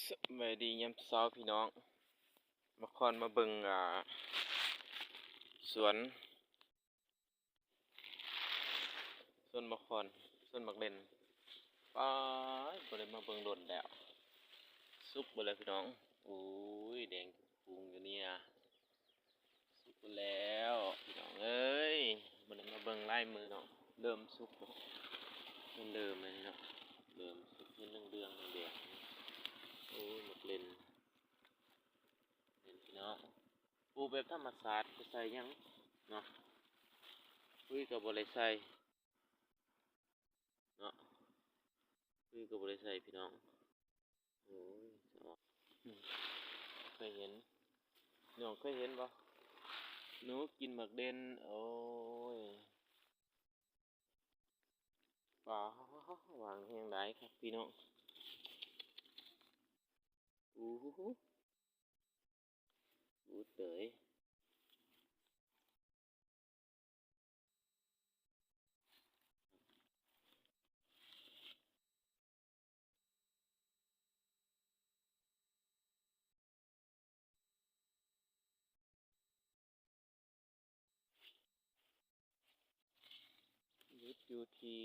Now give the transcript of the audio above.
สวัสดียามเช้าพี่น้องมาคอนมาเบิ่งสวนมะคอนสวนมักเล่นป้ายบ่ได้มาเบิ่งโดนแล้วสุกบ่เลยพี่น้องโอ้ยแดงพุงอยู่เนี่ยสุกบ่แล้วพี่น้องเอ้ยบ่ได้มาเบิ่งลายมือเนาะเริ่มสุกแล้วมันเริ่มเลยเนาะเริ่มสุกเป็นเรื่องๆแดงๆโอ้ยมักเล่นพี่น้องปลูกแบบธรรมชาติบ่ใส่หยังเนาะปุ๋ยก็บ่ได้ใส่เนาะ คือกับบริษัทพี่น้องโอ้ยจะออกเคยเห็นน้องเคยเห็นปะหนูกินหมักเด่นโอ้ยป่าวางแหงได้ครับพี่น้องอู้หูอู้เตยยุดยูที